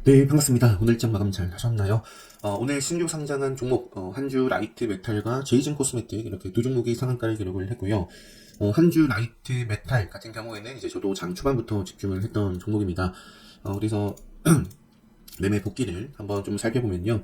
네, 반갑습니다. 오늘 장 마감 잘 하셨나요? 오늘 신규 상장한 종목, 한주 라이트 메탈과 제이슨 코스메틱 이렇게 두 종목이 상한가를 기록을 했고요. 한주 라이트 메탈 같은 경우에는 이제 저도 장 초반부터 집중을 했던 종목입니다. 그래서 매매 복귀를 한번 좀 살펴보면요.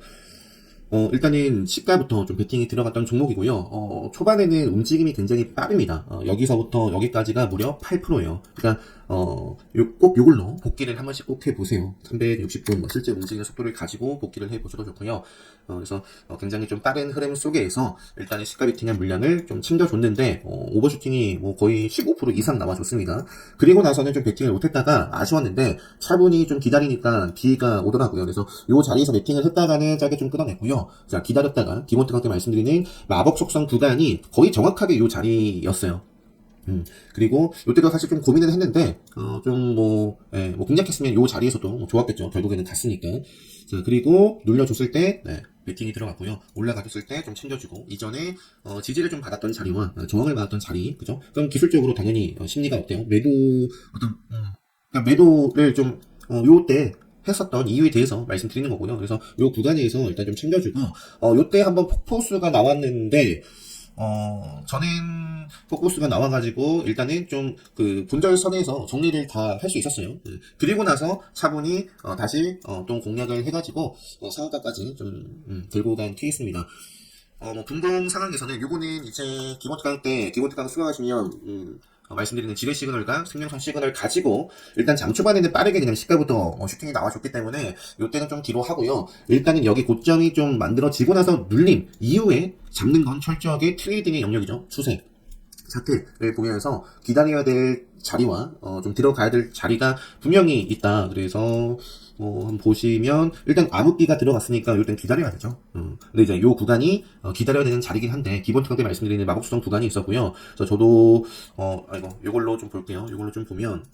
일단은 시가부터 좀 베팅이 들어갔던 종목이고요. 초반에는 움직임이 굉장히 빠릅니다. 여기서부터 여기까지가 무려 8%예요. 그러니까, 꼭 요걸로 복귀를 한 번씩 꼭 해보세요. 360분, 실제 움직이는 속도를 가지고 복귀를 해보셔도 좋고요. 그래서, 굉장히 좀 빠른 흐름 속에서 일단은 시가 베팅한 물량을 좀 챙겨줬는데, 오버슈팅이 뭐 거의 15% 이상 나와줬습니다. 그리고 나서는 좀 베팅을 못했다가 아쉬웠는데, 차분히 좀 기다리니까 기회가 오더라고요. 그래서 요 자리에서 베팅을 했다가는 짧게 좀 끊어냈고요. 자, 기다렸다가 기본 특강때 말씀드리는 마법 속성 구간이 거의 정확하게 요 자리였어요. 그리고 요때도 사실 좀 고민을 했는데, 뭐 공략했으면 요 자리에서도 뭐 좋았겠죠. 결국에는 갔으니까. 자, 그리고 눌려줬을 때, 네, 베팅이 들어갔고요. 올라가줬을 때 좀 챙겨주고, 이전에, 지지를 좀 받았던 자리와 저항을 받았던 자리, 그죠? 그럼 기술적으로 당연히, 심리가 어때요? 그러니까 매도를 좀, 요때 했었던 이유에 대해서 말씀드리는 거고요. 그래서 요 구간에서 일단 좀 챙겨주고, 요때 한번 폭포수가 나왔는데, 저는 폭포수가 나와가지고 일단은 좀 그 분절선에서 정리를 다 할 수 있었어요. 그리고 나서 차분히 다시 또 공략을 해가지고 상한가까지 좀 들고 간 케이스입니다. 뭐 분봉 상황에서는 요거는 이제 기본 특강 수강하시면 말씀드리는 지뢰 시그널과 생명선 시그널 가지고 일단 장 초반에는 빠르게 그냥 시가부터 슈팅이 나와줬기 때문에 요때는 좀 뒤로 하고요. 일단은 여기 고점이 좀 만들어지고 나서 눌림 이후에 잡는 건 철저하게 트레이딩의 영역이죠. 추세. 차트를 보면서 기다려야 될 자리와 좀 들어가야 될 자리가 분명히 있다. 그래서 한번 보시면 일단 암흑기가 들어갔으니까 일단 기다려야 되죠. 근데 이제 요 구간이 기다려야 되는 자리긴 한데 기본 특강 때 말씀드리는 마법수정 구간이 있었고요. 그래서 저도 요걸로 좀 볼게요. 요걸로 좀 보면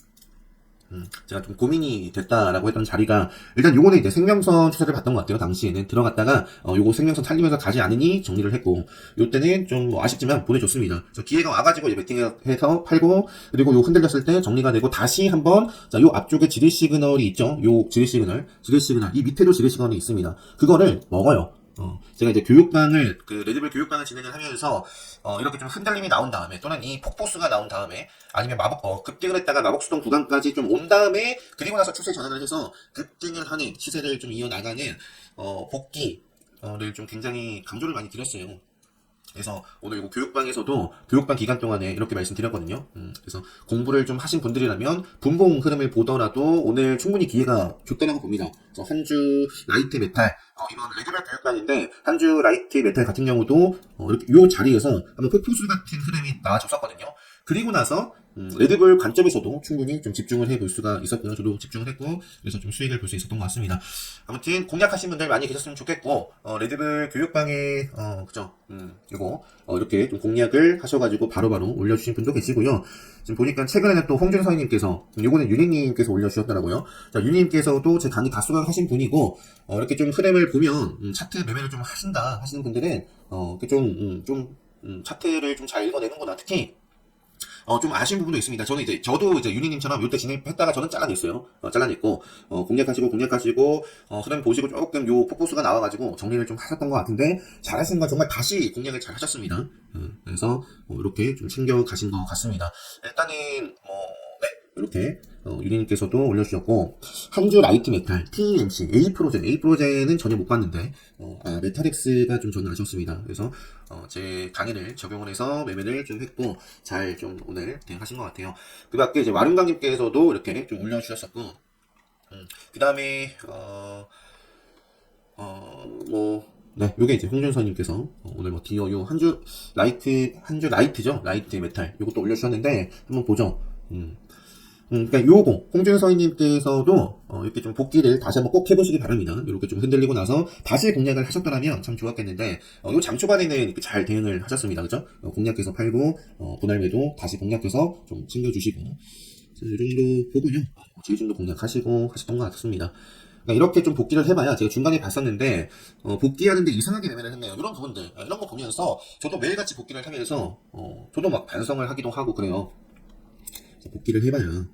제가 좀 고민이 됐다라고 했던 자리가 일단 요거는 이제 생명선 추세를 봤던 것 같아요. 당시에는 들어갔다가 요거 생명선 살리면서 가지 않으니 정리를 했고 요때는 좀 뭐 아쉽지만 보내줬습니다. 그래서 기회가 와가지고 이제 베팅해서 팔고 그리고 요 흔들렸을 때 정리가 되고 다시 한번 요 앞쪽에 지뢰 시그널이 있죠. 요 지뢰 시그널 이 밑에도 지뢰 시그널이 있습니다. 그거를 먹어요. 제가 이제 교육방을, 레드벨 교육방을 진행을 하면서, 이렇게 좀 흔들림이 나온 다음에, 또는 이 폭포수가 나온 다음에, 아니면 급등을 했다가 마법수동 구간까지 좀 온 다음에, 그리고 나서 추세 전환을 해서 급등을 하는, 시세를 좀 이어나가는, 복귀를 좀 굉장히 강조를 많이 드렸어요. 그래서 오늘 이거 교육방에서도 교육방 기간 동안에 이렇게 말씀드렸거든요. 그래서 공부를 좀 하신 분들이라면 분봉 흐름을 보더라도 오늘 충분히 기회가 좋다라고 봅니다. 그래서 한주 라이트 메탈 이건 레귤러 교육방인데 한주 라이트 메탈 같은 경우도 이렇게 요 자리에서 한번 폭포수 같은 흐름이 나와줬었거든요. 그리고 나서 레드불 관점에서도 충분히 좀 집중을 해볼 수가 있었고요. 저도 집중을 했고 그래서 좀 수익을 볼 수 있었던 것 같습니다. 아무튼 공략하신 분들 많이 계셨으면 좋겠고 레드불 교육방에 그죠? 이거 이렇게 좀 공략을 하셔가지고 바로바로 올려주신 분도 계시고요. 지금 보니까 최근에는 또 홍준 선생님께서 요거는 유니님께서 올려주셨더라고요. 자, 유니님께서도 제 강의 다 수강하신 분이고 이렇게 좀 흐름을 보면 차트 매매를 좀 하신다 하시는 분들은 이렇게 차트를 좀 잘 읽어내는구나. 특히 좀 아쉬운 부분도 있습니다. 저도 이제 유니님처럼 요때 진입했다가 저는 잘라냈어요. 잘라냈고, 공략하시고, 흐름 보시고 조금 요 폭포수가 나와가지고 정리를 좀 하셨던 것 같은데, 잘하신 건 정말 다시 공략을 잘 하셨습니다. 그래서, 이렇게 좀 챙겨가신 것 같습니다. 일단은, 네, 이렇게, 유니님께서도 올려주셨고, 한주 라이트 메탈, TMC, A 프로젠은 전혀 못 봤는데, 메탈엑스가 좀 저는 아쉬웠습니다. 그래서, 제 강의를 적용을 해서 매매를 좀 했고, 잘 좀 오늘 대응하신 것 같아요. 그 밖에 이제 와룡강님께서도 이렇게 좀 올려주셨었고, 그 다음에, 네, 요게 이제 홍준서님께서 오늘 뭐 디어 요 한주 라이트죠? 라이트 메탈. 요것도 올려주셨는데, 한번 보죠. 그러니까 요거 홍준서님께서도 이렇게 좀 복귀를 다시 한번 꼭 해보시기 바랍니다. 이렇게 좀 흔들리고 나서 다시 공략을 하셨더라면 참 좋았겠는데 요 장 초반에는 이렇게 잘 대응을 하셨습니다. 그죠? 공략해서 팔고 분할매도 다시 공략해서 좀 챙겨주시고 이 정도 보고요. 제일정도 공략하시고 하셨던 것 같습니다. 그러니까 이렇게 좀 복귀를 해봐야 제가 중간에 봤었는데 복귀하는데 이상하게 매매를 했네요. 이런 부분들 이런 거 보면서 저도 매일같이 복귀를 하면서 저도 막 반성을 하기도 하고 그래요. 복귀를 해봐야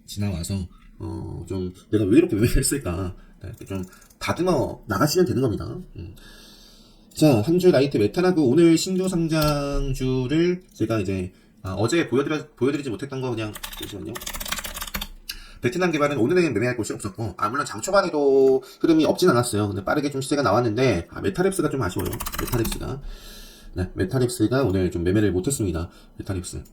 지나와서 좀 내가 왜 이렇게 매매를 했을까 네, 좀 다듬어 나가시면 되는 겁니다. 자, 한 주 라이트 메타라고 오늘 신규 상장주를 제가 이제 어제 보여드리지 못했던 거 그냥 잠시만요. 베트남 개발은 오늘은 매매할 곳이 없었고, 물론 장 초반에도 흐름이 없진 않았어요. 근데 빠르게 좀 시세가 나왔는데, 메타랩스가 좀 아쉬워요. 메타랩스가. 네, 메타랩스가 오늘 좀 매매를 못했습니다. 메타랩스.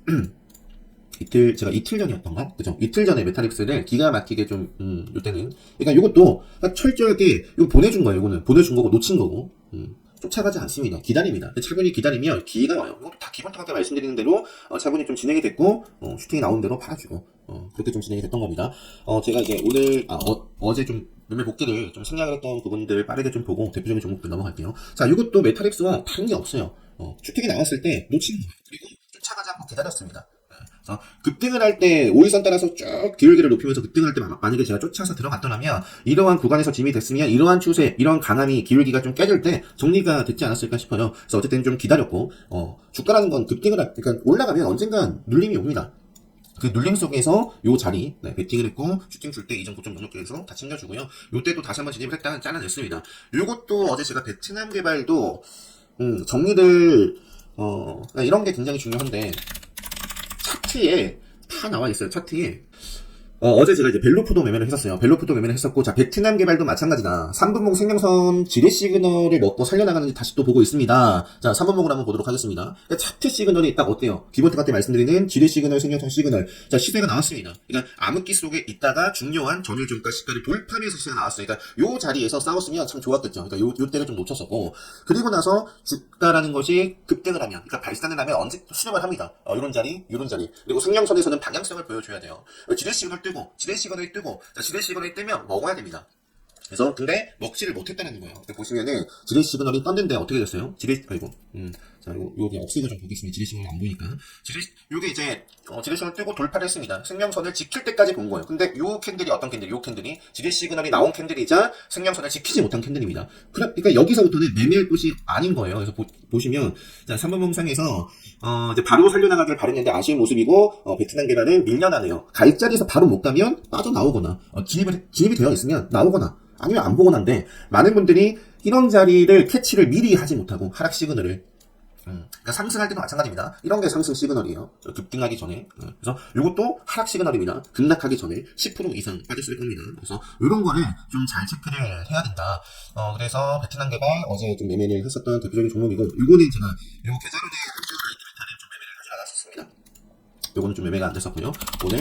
제가 이틀 전이었던가? 그죠? 이틀 전에 메타립스를 기가 막히게 좀, 요때는. 그러니까 요것도 철저하게, 이거 보내준 거예요, 이거는. 보내준 거고, 놓친 거고. 쫓아가지 않습니다. 기다립니다. 차분히 기다리면 기회가 와요. 이것도 다 기본적하게 말씀드리는 대로, 차분히 좀 진행이 됐고, 슈팅이 나온 대로 팔아주고, 그렇게 좀 진행이 됐던 겁니다. 제가 이제 오늘, 어제 좀, 매매 복귀를 좀 생략을 했던 부분들 빠르게 좀 보고, 대표적인 종목들 넘어갈게요. 자, 이것도 메타립스와 다른 게 없어요. 슈팅이 나왔을 때 놓치는 거예요. 그리고 쫓아가지 않고 기다렸습니다. 급등을 할 때 오일선 따라서 쭉 기울기를 높이면서 급등을 할 때 만약에 제가 쫓아서 들어갔더라면 이러한 구간에서 진입이 됐으면 이러한 추세, 이러한 강함이 기울기가 좀 깨질 때 정리가 됐지 않았을까 싶어요. 그래서 어쨌든 좀 기다렸고 주가라는 건 그러니까 올라가면 언젠간 눌림이 옵니다. 그 눌림 속에서 요 자리 베팅을 했고 슈팅 줄 때 이전 고점 넉넉해서 다 챙겨주고요. 요때도 다시 한번 진입을 했다가 잘라냈습니다. 요것도 어제 제가 베트남 개발도 정리를 이런 게 굉장히 중요한데 차트에 다 나와 있어요. 차트에 어제 제가 이제 벨로프도 매매를 했었어요. 벨로프도 매매를 했었고, 자, 베트남 개발도 마찬가지다. 3분봉 생명선 지뢰 시그널을 먹고 살려나가는지 다시 또 보고 있습니다. 자, 3분봉을 한번 보도록 하겠습니다. 그러니까 차트 시그널이 딱 어때요? 기본 특화 때 말씀드리는 지뢰 시그널, 생명선 시그널. 자, 시세가 나왔습니다. 그러니까 암흑기 속에 있다가 중요한 전일 종가 시가를 돌파하면서 시세가 나왔어요. 그러니까 요 자리에서 싸웠으면 참 좋았겠죠. 그러니까 요 때를 좀 놓쳤었고, 그리고 나서 주가라는 것이 급등을 하면, 그러니까 발산을 하면 언제 수렴을 합니다. 요런 자리, 요런 자리. 그리고 생명선에서는 방향성을 보여줘야 돼요. 지뢰 시그널 뜨고 지뢰 시그널이 뜨고 지뢰 시그널이 뜨면 먹어야 됩니다. 그래서 근데 먹지를 못했다는 거예요. 보시면은 지뢰 시그널이 떴는데 어떻게 됐어요? 자, 요게 억세가 좀 보겠습니다. 지뢰 시그널 안 보니까 요게 이제 지뢰 시그널 뜨고 돌파를 했습니다. 생명선을 지킬 때까지 본 거예요. 근데 요 캔들이 어떤 캔들? 요 캔들이 지뢰 시그널이 나온 캔들이자 생명선을 지키지 못한 캔들입니다. 그러니까 여기서부터는 매매할 곳이 아닌 거예요. 그래서 보시면 자, 3번 봉상에서 이제 바로 살려나가길 바랬는데 아쉬운 모습이고 베트남 개발은 밀려나네요. 갈 자리에서 바로 못 가면 빠져나오거나 진입이 되어 있으면 나오거나 아니면 안 보거나인데 많은 분들이 이런 자리를 캐치를 미리 하지 못하고 하락 시그널을 그러니까 상승할 때도 마찬가지입니다. 이런 게 상승 시그널이에요. 급등하기 전에. 그래서 이것도 하락 시그널입니다. 급락하기 전에 10% 이상 빠졌을 겁니다. 그래서 이런 거를 좀 잘 체크를 해야 된다. 그래서 베트남 개발 어제 좀 매매를 했었던 대표적인 종목이고, 이거는 제가 요 계좌로 된 한주 라이트 좀 매매를 하지 않았었습니다. 요거는 좀 매매가 안 됐었고요. 오늘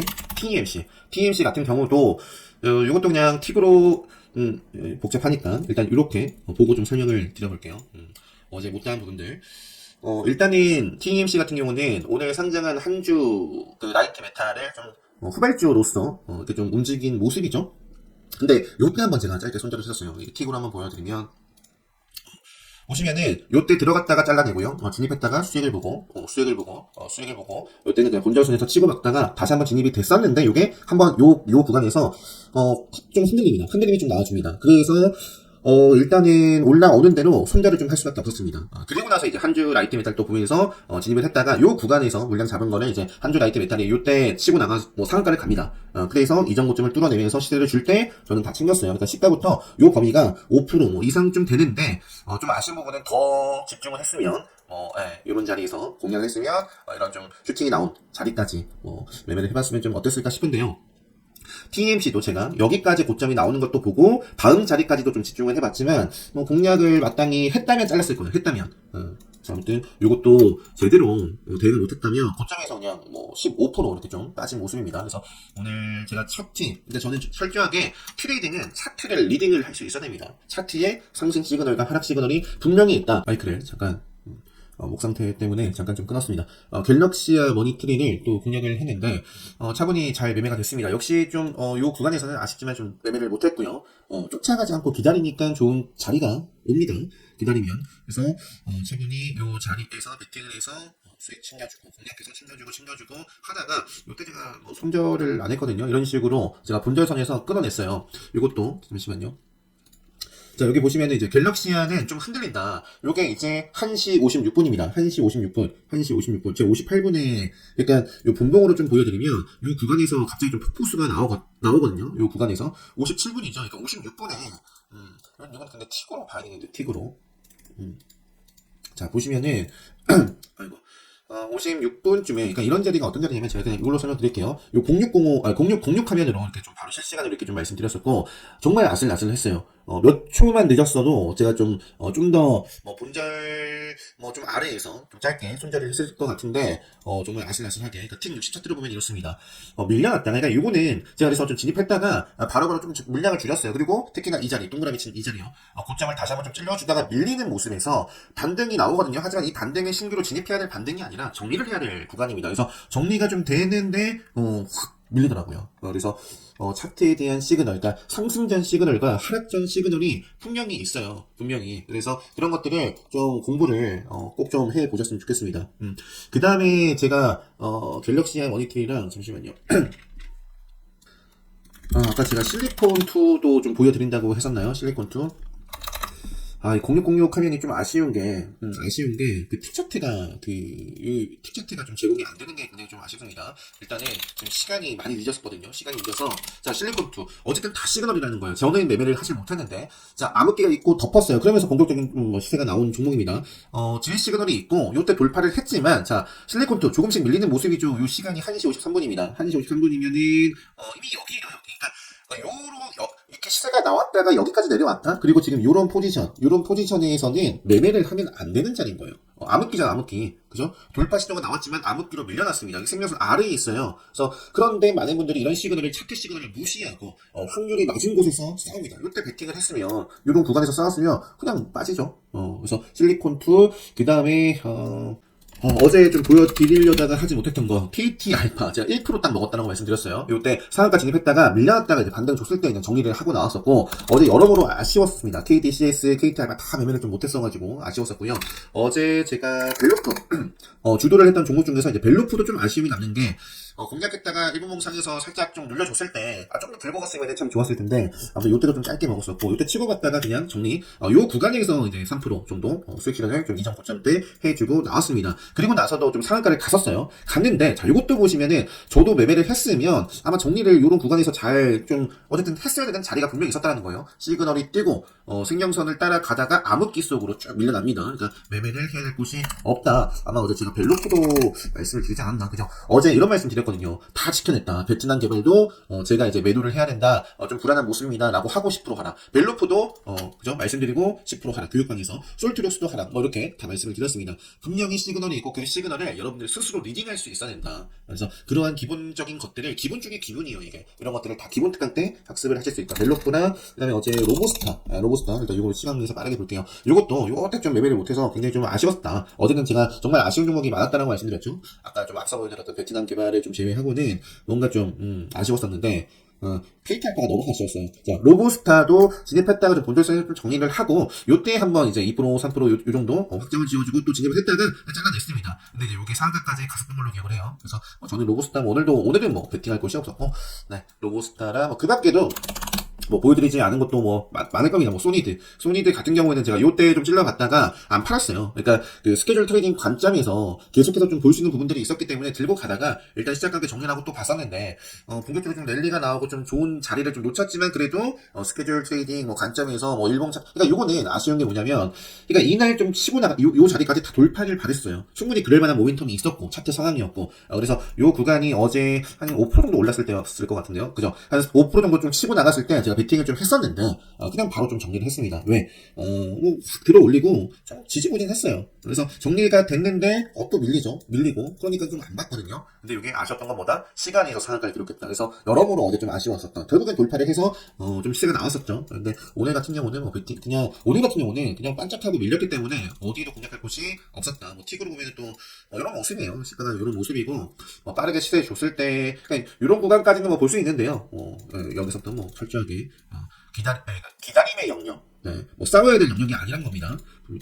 TMC 같은 경우도 이것도 그냥 틱으로 복잡하니까 일단 이렇게 보고 좀 설명을 드려볼게요. 어제 못다한 부분들. 일단은 TMC 같은 경우는 오늘 상장한 한 주 그 라이트 메타를 좀 후발주로서 이렇게 좀 움직인 모습이죠. 근데 요때 한번 제가 짧게 손절을 했었어요. 틱으로 한번 보여드리면 보시면은 요때 들어갔다가 잘라내고요. 진입했다가 수익을 보고 요때는 그냥 본절선에서 치고 박다가 다시 한번 진입이 됐었는데 요게 한번 요 구간에서 좀 흔들림이 좀 나와줍니다. 그래서 일단은 올라오는 대로 손절을 좀 할 수밖에 없었습니다. 그리고 나서 이제 한 주 라이트 메탈 또 보면서 진입을 했다가 요 구간에서 물량 잡은 거를 이제 한 주 라이트 메탈이 요때 치고 나가 상한가를 갑니다. 그래서 이전 고점을 뚫어내면서 시세를 줄 때 저는 다 챙겼어요. 그러니까 시가부터 요 범위가 5% 이상 좀 되는데 좀 아쉬운 부분은 더 집중을 했으면 이런 자리에서 공략을 했으면 이런 좀 슈팅이 나온 자리까지 매매를 해봤으면 좀 어땠을까 싶은데요. TMC도 제가 여기까지 고점이 나오는 것도 보고 다음 자리까지도 좀 집중을 해봤지만 공략을 마땅히 했다면 잘랐을 거예요. 아무튼 이것도 제대로 대응을 못했다면 고점에서 그냥 15% 이렇게 좀 빠진 모습입니다. 그래서 오늘 제가 근데 저는 철저하게 트레이딩은 차트를 리딩을 할 수 있어야 됩니다. 차트에 상승 시그널과 하락 시그널이 분명히 있다. 마이크를 잠깐 목 상태 때문에 잠깐 좀 끊었습니다. 갤럭시아 머니트리를 또 공략을 했는데 차분히 잘 매매가 됐습니다. 역시 좀 요 구간에서는 아쉽지만 좀 매매를 못했고요. 쫓아가지 않고 기다리니까 좋은 자리가 옵니다. 기다리면 그래서 차분히 요 자리에서 베팅을 해서 수익 챙겨주고 공략해서 챙겨주고 하다가 요때 제가 손절을 안 했거든요. 이런 식으로 제가 본절선에서 끊어냈어요. 이것도 잠시만요. 자, 여기 보시면은 이제 갤럭시아는 좀 흔들린다. 요게 이제 1시 56분입니다. 1시 56분. 1시 56분. 제 58분에, 그러니까 요 분봉으로 좀 보여드리면, 요 구간에서 갑자기 좀 폭포수가 나오거든요. 요 구간에서. 57분이죠. 그러니까 56분에, 이건 근데 틱으로 봐야 되는데, 틱으로. 자, 보시면은, 아이고. 56분쯤에, 그러니까 이런 자리가 어떤 자리냐면 제가 그냥 이걸로 설명드릴게요. 요 06 화면으로 이렇게 좀 바로 실시간으로 이렇게 좀 말씀드렸었고, 정말 아슬아슬했어요. 몇 초만 늦었어도 제가 좀 더, 본절, 좀 아래에서 좀 짧게 손절을 했을 것 같은데, 정말 아슬아슬하게, 그러니까 틱 60차트로 보면 이렇습니다. 밀려났다가, 그러니까 요거는 제가 그래서 좀 진입했다가, 바로바로 좀 물량을 줄였어요. 그리고 특히나 이 자리, 동그라미 친 이 자리요. 고점을 다시 한번 좀 찔러주다가 밀리는 모습에서 반등이 나오거든요. 하지만 이 반등에 신규로 진입해야 될 반등이 아니라 정리를 해야 될 구간입니다. 그래서 정리가 좀 되는데, 확 밀리더라고요. 그래서, 차트에 대한 시그널, 그러니까 상승전 시그널과 하락전 시그널이 분명히 있어요. 분명히. 그래서 그런 것들을 좀 공부를, 꼭 좀 해보셨으면 좋겠습니다. 그 다음에 제가, 갤럭시아 머니터리랑, 잠시만요. 아까 제가 실리콘2도 좀 보여드린다고 했었나요? 실리콘2? 이 0606 화면이 좀 아쉬운 게, 그 틱차트가 좀 제공이 안 되는 게 굉장히 좀 아쉽습니다. 일단은, 지금 시간이 많이 늦었거든요. 시간이 늦어서, 자, 실리콘2. 어쨌든 다 시그널이라는 거예요. 저는 매매를 하질 못했는데, 자, 암흑기가 있고 덮었어요. 그러면서 공격적인 시세가 나온 종목입니다. 질 시그널이 있고, 요때 돌파를 했지만, 자, 실리콘2 조금씩 밀리는 모습이죠. 요 시간이 1시 53분입니다. 1시 53분이면은, 이미 여기에요, 여기. 그러니까, 이렇게 시세가 나왔다가 여기까지 내려왔다? 그리고 지금 요런 포지션에서는 매매를 하면 안 되는 자리인 거예요. 암흑기잖아, 암흑기. 그죠? 돌파 시도가 나왔지만 암흑기로 밀려났습니다. 생명선 아래에 있어요. 그래서, 그런데 많은 분들이 이런 시그널을, 차트 시그널을 무시하고, 확률이 낮은 곳에서 싸웁니다. 이때 베팅을 했으면, 요런 구간에서 싸웠으면, 그냥 빠지죠. 그래서, 실리콘2, 그 다음에, 어제 좀 보여드리려다가 하지 못했던 거, KT 알파. 제가 1%딱 먹었다는 거 말씀드렸어요. 요때 상한가 진입했다가 밀려났다가 이제 반등 줬을 때 그냥 정리를 하고 나왔었고, 어제 여러모로 아쉬웠습니다. KT, CS, KT 알파 다 매매를 좀 못했어가지고 아쉬웠었고요. 어제 제가 벨로프, 주도를 했던 종목 중에서 이제 벨로프도 좀 아쉬움이 남는 게, 공략했다가 일분봉상에서 살짝 좀 눌려줬을 때, 좀 더 긁어갔으면 참 좋았을 텐데, 아무튼 요때도 좀 짧게 먹었었고, 요때 치고 갔다가 그냥 정리, 요 구간에서 이제 3% 정도, 수익 실현을 좀 이전 고점대 해주고 나왔습니다. 그리고 나서도 좀 상한가를 갔었어요. 갔는데, 자, 요것도 보시면은, 저도 매매를 했으면, 아마 정리를 요런 구간에서 잘 좀, 어쨌든 했어야 되는 자리가 분명히 있었다는 거예요. 시그널이 뜨고, 생명선을 따라가다가 암흑기 속으로 쭉 밀려납니다. 그러니까, 매매를 해야 될 곳이 없다. 아마 어제 제가 벨로프도 말씀을 드리지 않았나, 그죠? 어제 이런 말씀 드렸거든요. 다 지켜냈다. 베트남 개발도, 제가 이제 매도를 해야 된다. 좀 불안한 모습입니다. 라고 하고 10% 하라. 벨로프도, 그죠? 말씀드리고 10% 하라. 교육방에서. 솔트력스도 하라. 이렇게 다 말씀을 드렸습니다. 분명히 시그널이 있고, 그 시그널을 여러분들 스스로 리딩할 수 있어야 된다. 그래서 그러한 기본적인 것들을, 기본 중에 기본이에요, 이게. 이런 것들을 다 기본 특강 때 학습을 하실 수 있다. 벨로프나, 그 다음에 어제 로보스타. 일단 이거 시간 내서 빠르게 볼게요. 요때 좀 매매를 못해서 굉장히 좀 아쉬웠다. 어제는 제가 정말 아쉬운 종목이 많았다는 걸 말씀드렸죠. 아까 좀 앞서 보여드렸던 베트남 개발을 좀 제외하고는 뭔가 좀, 아쉬웠었는데, KT 알파가 너무 아쉬웠어요. 자, 로보스타도 진입했다가 좀 본절성을 좀 정리를 하고, 요때 한번 이제 2%, 3% 요 정도 확장을 지어주고 또 진입을 했다가 잘라냈습니다. 근데 이제 요게 상한가까지 갔었던 걸로 기억을 해요. 그래서 저는 로보스타 오늘은 뭐 베팅할 곳이 없었고, 네, 로보스타라 그 밖에도 보여드리지 않은 것도 많을 겁니다. 소니드 같은 경우에는 제가 요때 좀 찔러갔다가 안 팔았어요. 그러니까 그 스케줄 트레이딩 관점에서 계속해서 좀 볼 수 있는 부분들이 있었기 때문에 들고 가다가 일단 시작하게 정리하고 또 봤었는데, 본격적으로 좀 랠리가 나오고 좀 좋은 자리를 좀 놓쳤지만 그래도, 스케줄 트레이딩 관점에서 일봉차, 그러니까 요거는 아쉬운 게 뭐냐면, 그러니까 이날 좀 치고 요 자리까지 다 돌파를 받았어요. 충분히 그럴 만한 모멘텀이 있었고, 차트 상황이었고, 그래서 요 구간이 어제 한 5% 정도 올랐을 때였을 것 같은데요. 그죠? 한 5% 정도 좀 치고 나갔을 때 제가 베팅을 좀 했었는데, 그냥 바로 좀 정리를 했습니다. 왜? 확 들어 올리고, 좀 지지부진했어요. 그래서 정리가 됐는데, 또 밀리고, 그러니까 좀 안 봤거든요. 근데 이게 아쉬웠던 것보다 시간에서 상한가를 기록했다. 그래서 여러모로 어제 좀 아쉬웠었던, 결국엔 돌파를 해서, 좀 시세가 나왔었죠. 근데 오늘 같은 경우는 오늘 같은 경우는 그냥 반짝하고 밀렸기 때문에 어디에도 공략할 곳이 없었다. 틱으로 보면 또, 이런 모습이에요. 시가가 이런 모습이고, 빠르게 시세 줬을 때, 그러니까 이런 구간까지는 볼 수 있는데요. 여기서부터 철저하게, 기다림의 영역. 네, 싸워야 될 영역이 아니란 겁니다.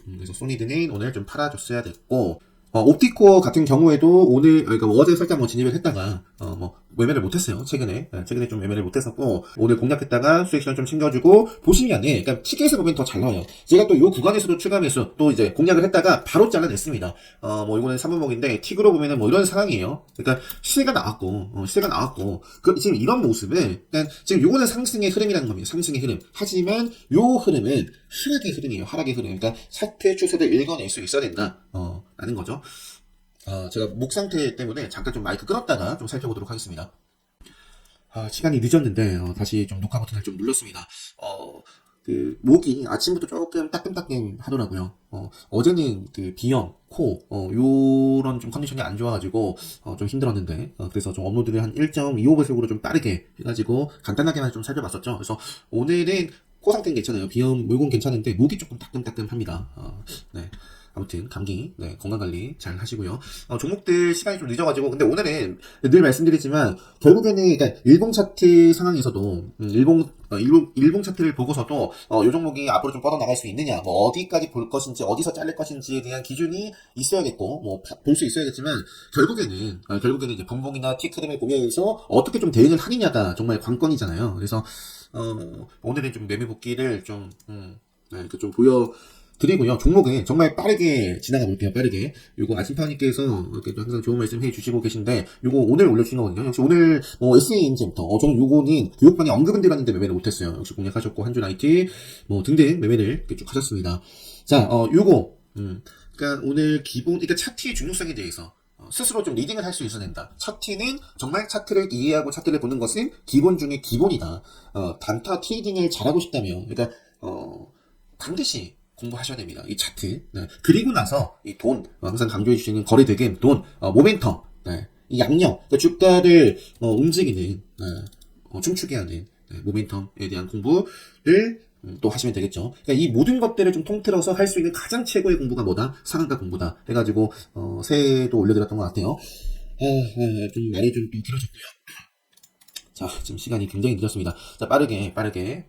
그래서 소니드는 오늘 좀 팔아줬어야 됐고, 옵티코어 같은 경우에도 오늘, 그러니까 뭐 어제 살짝 뭐 진입을 했다가, 매매를 못했어요. 최근에. 최근에 좀 매매를 못했었고, 오늘 공략했다가 수익 시간 좀 챙겨주고, 보시면은, 그러니까 티켓에서 보면 더 잘 나와요. 제가 또 요 구간에서도 추가 매수, 또 이제 공략을 했다가 바로 잘라냈습니다. 이거는 3분목인데, 틱으로 보면은 뭐 이런 상황이에요. 그러니까 시세가 나왔고, 지금 이런 모습을, 그러니까 지금 요거는 상승의 흐름이라는 겁니다. 상승의 흐름. 하지만 요 흐름은 하락의 흐름이에요. 하락의 흐름. 그러니까 차트의 추세를 읽어낼 수 있어야 된다. 라는 거죠. 제가 목 상태 때문에 잠깐 좀 마이크 끊었다가 좀 살펴보도록 하겠습니다. 시간이 늦었는데, 다시 좀 녹화 버튼을 좀 눌렀습니다. 목이 아침부터 조금 따끔따끔 하더라고요. 어제는 비염, 코, 요런 좀 컨디션이 안 좋아가지고, 좀 힘들었는데, 그래서 좀 업로드를 한 1.25배속으로 좀 빠르게 해가지고, 간단하게만 좀 살펴봤었죠. 그래서 오늘은 코 상태는 괜찮아요. 비염, 물건 괜찮은데, 목이 조금 따끔따끔합니다. 네. 아무튼 감기 건강관리 잘 하시고요. 종목들 시간이 좀 늦어가지고 근데 오늘은 늘 말씀드리지만 결국에는 그러니까 일봉 차트 상황에서도 일봉 차트를 보고서도 요 종목이 앞으로 좀 뻗어나갈 수 있느냐 뭐 어디까지 볼 것인지 어디서 잘릴 것인지에 대한 기준이 있어야겠고 뭐 볼 수 있어야겠지만 결국에는 이제 분봉이나 티 흐름을 보면서 어떻게 좀 대응을 하느냐가 정말 관건이잖아요. 그래서 오늘은 좀 매매 복귀를 좀 이렇게 좀 드리고요. 종목은 정말 빠르게 지나가 볼게요. 빠르게. 요거 아침파님께서 이렇게 항상 좋은 말씀 해주시고 계신데, 요거 오늘 올려주신 거거든요. 역시 오늘 SA인지부터 저는 요거는 교육반에 언급은 들었는데 매매를 못했어요. 역시 공략하셨고 한준 IT 등등 매매를 이렇게 쭉 하셨습니다. 자, 요거 그러니까 오늘 그러니까 차트의 중요성에 대해서 스스로 좀 리딩을 할 수 있어야 된다. 차트는 정말 차트를 이해하고 차트를 보는 것은 기본 중에 기본이다. 단타 트레이딩을 잘하고 싶다면, 그러니까 반드시 공부하셔야 됩니다. 이 차트. 네. 그리고 나서 이 돈, 항상 강조해 주시는 거래 대금, 돈, 모멘텀, 이 양력, 그러니까 주가를 움직이는, 춤추게 하는 모멘텀에 대한 공부를 또 하시면 되겠죠. 그러니까 이 모든 것들을 좀 통틀어서 할 수 있는 가장 최고의 공부가 뭐다? 상한가 공부다. 해가지고 새해도 올려드렸던 것 같아요. 좀 말이 좀 길어졌고요. 자, 지금 시간이 굉장히 늦었습니다. 자, 빠르게